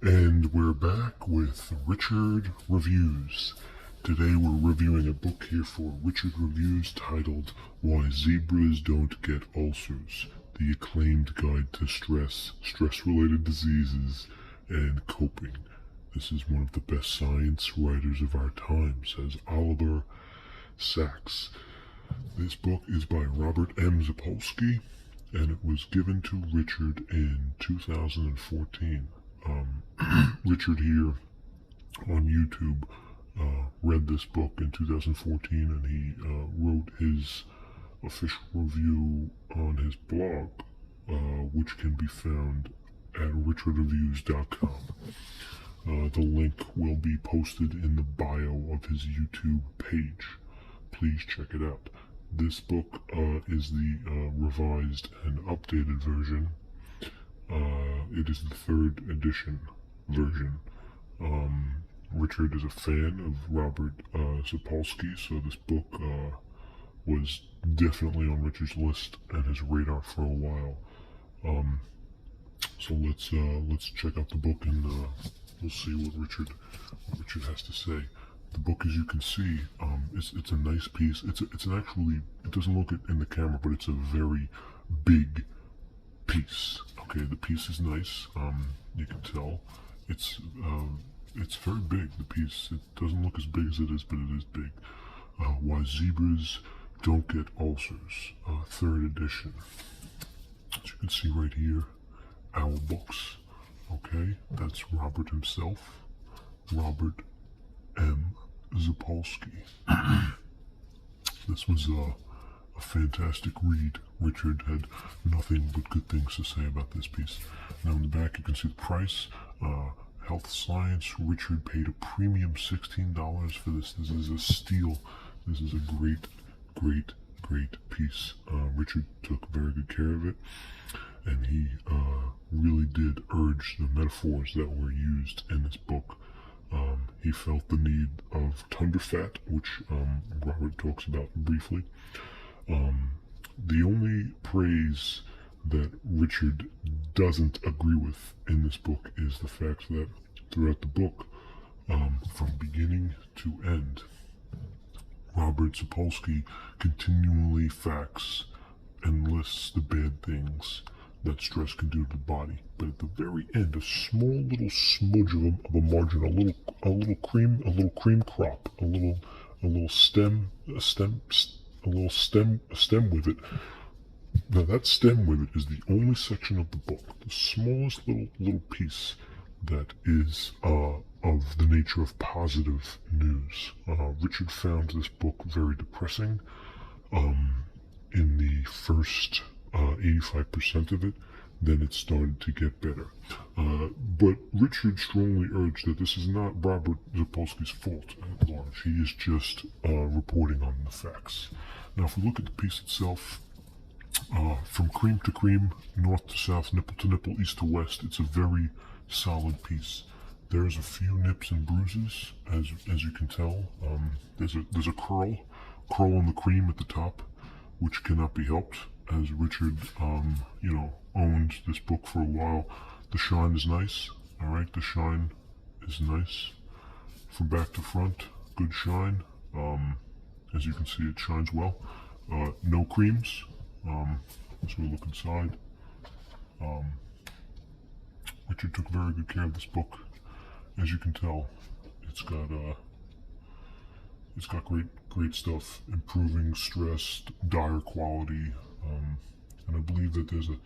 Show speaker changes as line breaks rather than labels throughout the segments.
And we're back with Richard Reviews. Today we're reviewing a book here for Richard Reviews titled Why Zebras Don't Get Ulcers, the acclaimed guide to stress, stress-related diseases, and coping. This is one of the best science writers of our time, says Oliver Sacks. This book is by Robert M. Sapolsky, and it was given to Richard in 2014. Richard here on YouTube read this book in 2014, and he wrote his official review on his blog, which can be found at richardreviews.com. The link will be posted in the bio of his YouTube page. Please check it out. This book is the revised and updated version. It is the 3rd edition version. Richard is a fan of Robert Sapolsky, so this book was definitely on Richard's list and his radar for a while. So let's check out the book, and we'll see what Richard has to say. The book, as you can see, it's a nice piece. It's an actually, it doesn't look it in the camera, but it's a very big piece. Okay, the piece is nice. You can tell it's very big. The piece, it doesn't look as big as it is, but it is big. Why Zebras Don't Get Ulcers, 3rd edition. As you can see right here, Owl Books. Okay, that's Robert himself, Robert M. Sapolsky. This was a fantastic read. Richard had nothing but good things to say about this piece. Now in the back you can see the price. Health Science. Richard paid a premium $16 for this. This is a steal. This is a great piece. Richard took very good care of it, and he really did urge the metaphors that were used in this book. He felt the need of Thunderfat, which Robert talks about briefly. The only praise that Richard doesn't agree with in this book is the fact that throughout the book, from beginning to end, Robert Sapolsky continually facts and lists the bad things that stress can do to the body, but at the very end, a small little smudge of a margin, a little cream crop, a little stem with it. Now that stem with it is the only section of the book, the smallest little piece that is of the nature of positive news. Richard found this book very depressing in the first 85% of it. Then it started to get better. But Richard strongly urged that this is not Robert Sapolsky's fault at large. He is just reporting on the facts. Now, if we look at the piece itself, from cream to cream, north to south, nipple to nipple, east to west, it's a very solid piece. There's a few nips and bruises, as you can tell. There's a curl on the cream at the top, which cannot be helped, as Richard, owned this book for a while. The shine is nice. All right, the shine is nice from back to front. Good shine. As you can see, it shines well. No creams. As we look inside, Richard took very good care of this book. As you can tell, it's got great stuff, improving stress, dire quality, and I believe that there's a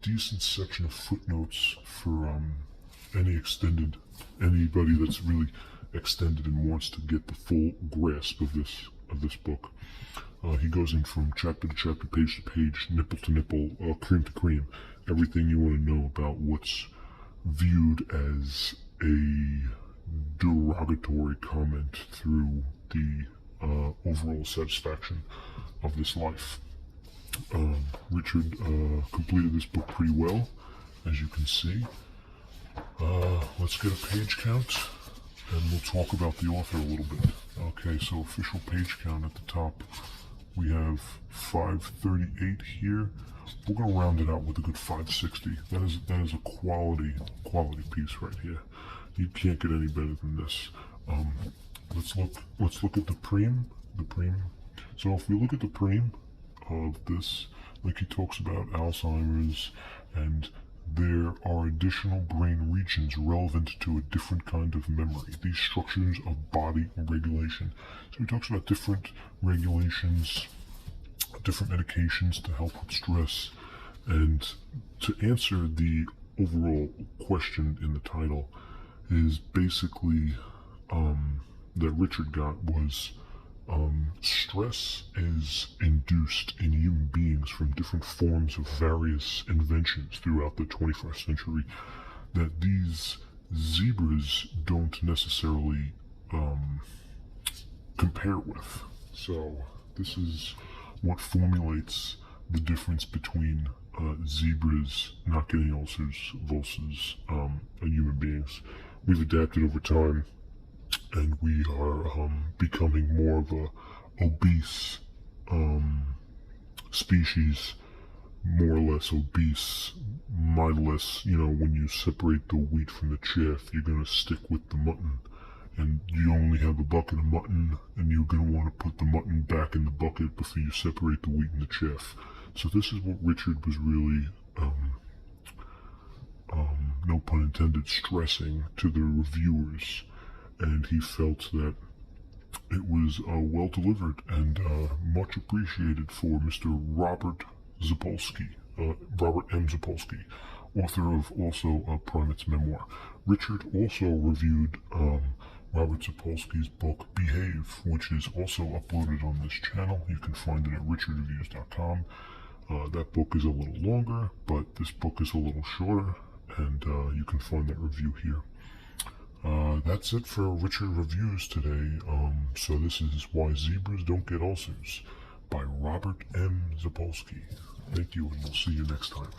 decent section of footnotes for anybody that's really extended and wants to get the full grasp of this book. He goes in from chapter to chapter, page to page, nipple to nipple, cream to cream, everything you want to know about what's viewed as a derogatory comment through the overall satisfaction of this life. Richard completed this book pretty well, as you can see. Let's get a page count, and we'll talk about the author a little bit. Okay, so official page count at the top we have 538 here. We're going to round it out with a good 560. That is a quality piece right here. You can't get any better than this. Let's look at the preem. So if we look at the preem of this, like he talks about Alzheimer's, and there are additional brain regions relevant to a different kind of memory, these structures of body regulation. So he talks about different regulations, different medications to help with stress. And to answer the overall question in the title is basically that Richard got was stress is induced in human beings from different forms of various inventions throughout the 21st century that these zebras don't necessarily compare with. So this is what formulates the difference between zebras not getting ulcers versus human beings. We've adapted over time, and we are becoming more of a obese species, more or less obese, mindless. You know, when you separate the wheat from the chaff, you're going to stick with the mutton, and you only have a bucket of mutton, and you're going to want to put the mutton back in the bucket before you separate the wheat and the chaff. So this is what Richard was really, no pun intended, stressing to the reviewers, and he felt that it was well delivered and much appreciated for Mr. Robert Sapolsky, Robert M. Sapolsky, author of also Primate's Memoir. Richard also reviewed Robert Sapolsky's book Behave, which is also uploaded on this channel. You can find it at richardreviews.com. That book is a little longer, but this book is a little shorter, and you can find that review here. That's it for Richard Reviews today. So this is Why Zebras Don't Get Ulcers by Robert M. Sapolsky. Thank you, and we'll see you next time.